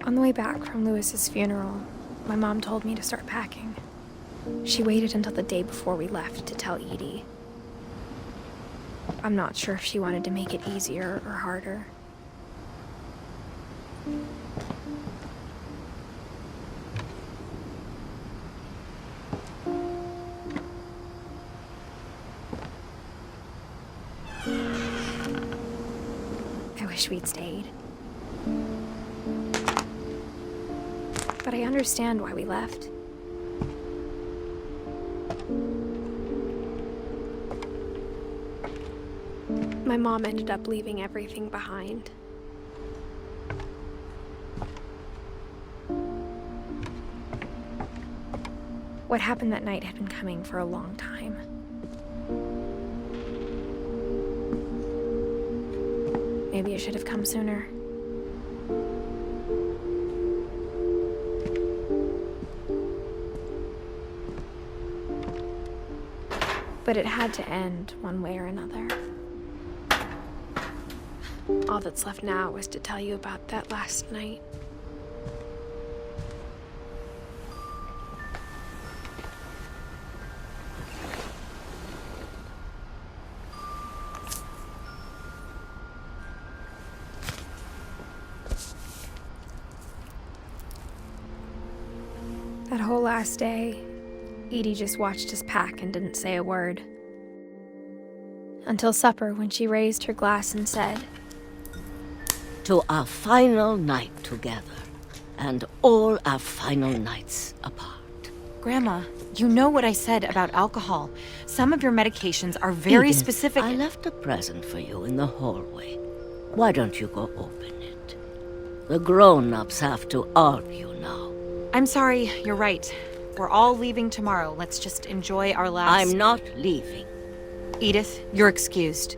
On the way back from Lewis's funeral, my mom told me to start packing. She waited until the day before we left to tell Edie. I'm not sure if she wanted to make it easier or harder. I wish we'd stayed. But I understand why we left. My mom ended up leaving everything behind. What happened that night had been coming for a long time. Maybe it should have come sooner. But it had to end one way or another. All that's left now is to tell you about that last night. That whole last day, Edie just watched us pack and didn't say a word. Until supper, when she raised her glass and said, "To our final night together, and all our final nights apart." Grandma, you know what I said about alcohol. Some of your medications are very Edith, specific. I left a present for you in the hallway. Why don't you go open it? The grown-ups have to argue now. I'm sorry, you're right. We're all leaving tomorrow. Let's just enjoy our last... I'm not leaving. Edith, you're excused.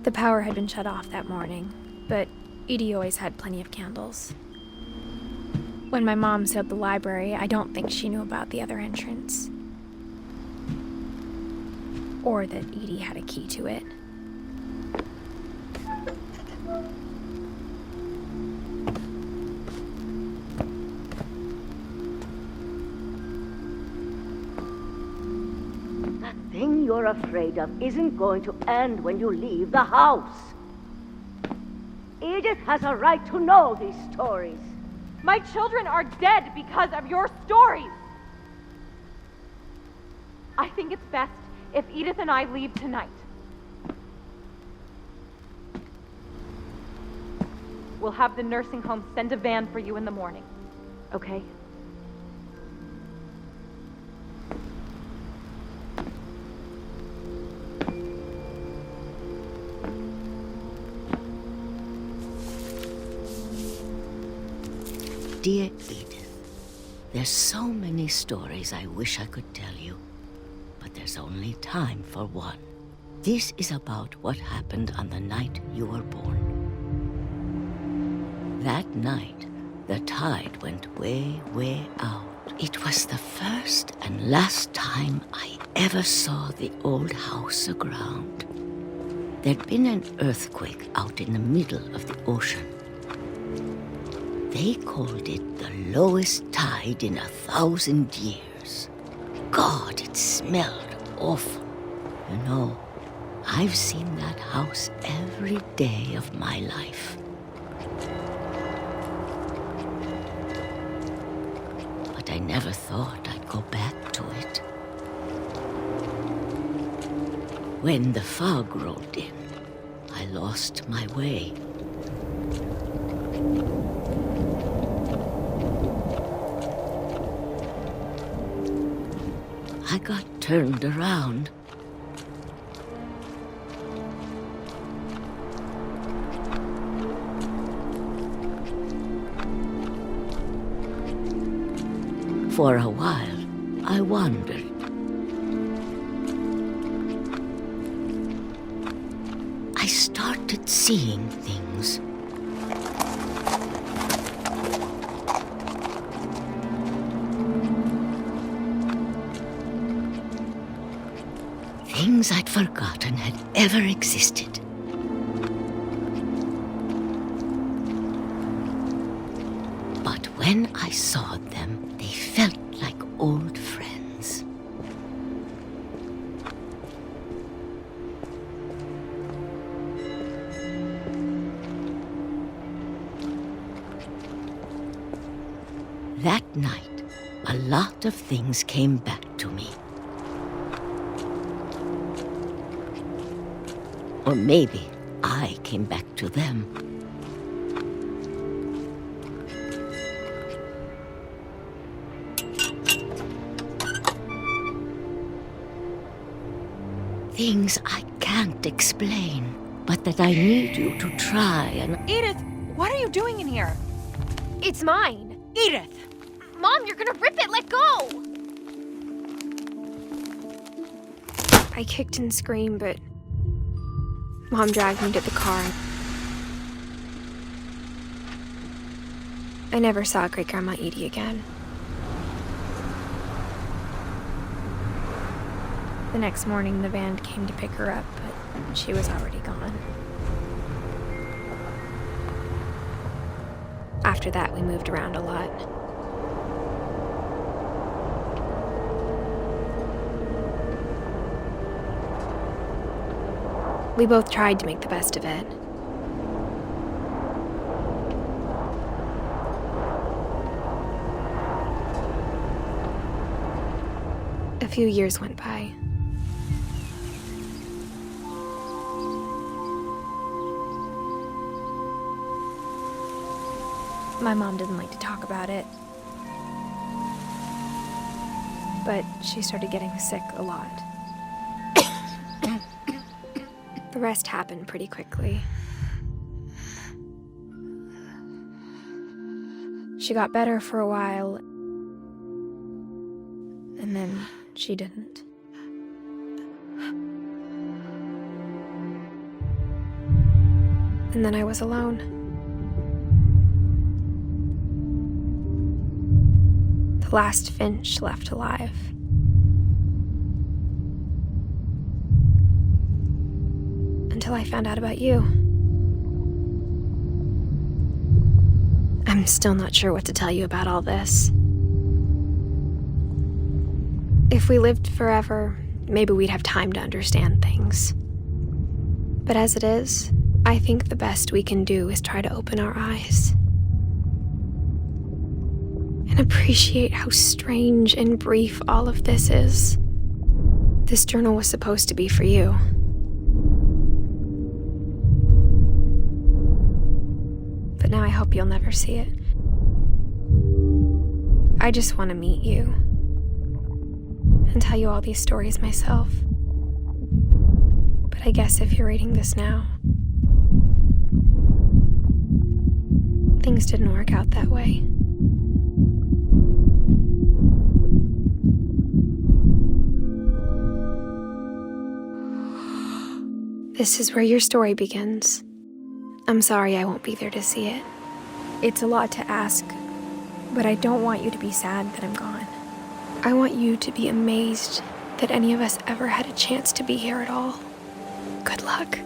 The power had been shut off that morning, but Edie always had plenty of candles. When my mom sealed the library, I don't think she knew about the other entrance. Or that Edie had a key to it. That thing you're afraid of isn't going to end when you leave the house. Edith has a right to know these stories. My children are dead because of your stories. I think it's best if Edith and I leave tonight. We'll have the nursing home send a van for you in the morning, okay? Dear Edith, there's so many stories I wish I could tell you, but there's only time for one. This is about what happened on the night you were born. That night, the tide went way, way out. It was the first and last time I ever saw the old house aground. There'd been an earthquake out in the middle of the ocean. They called it the lowest tide in 1,000 years. God, it smelled awful. You know, I've seen that house every day of my life. But I never thought I'd go back to it. When the fog rolled in, I lost my way. I got turned around. For a while, I wandered. I started seeing things. things I'd forgotten had ever existed. But when I saw them, they felt like old friends. That night, a lot of things came back to me. Or maybe I came back to them. Things I can't explain, but that I need you to try and... Edith, what are you doing in here? It's mine. Edith! Mom, you're gonna rip it! Let go! I kicked and screamed, but Mom dragged me to the car. I never saw Great-Grandma Edie again. The next morning, the van came to pick her up, but she was already gone. After that, we moved around a lot. We both tried to make the best of it. A few years went by. My mom didn't like to talk about it. But she started getting sick a lot. The rest happened pretty quickly. She got better for a while, and then she didn't. And then I was alone. The last Finch left alive. Until I found out about you. I'm still not sure what to tell you about all this. If we lived forever, maybe we'd have time to understand things. But as it is, I think the best we can do is try to open our eyes. And appreciate how strange and brief all of this is. This journal was supposed to be for you. But now I hope you'll never see it. I just want to meet you and tell you all these stories myself. But I guess if you're reading this now, things didn't work out that way. This is where your story begins. I'm sorry I won't be there to see it. It's a lot to ask, but I don't want you to be sad that I'm gone. I want you to be amazed that any of us ever had a chance to be here at all. Good luck.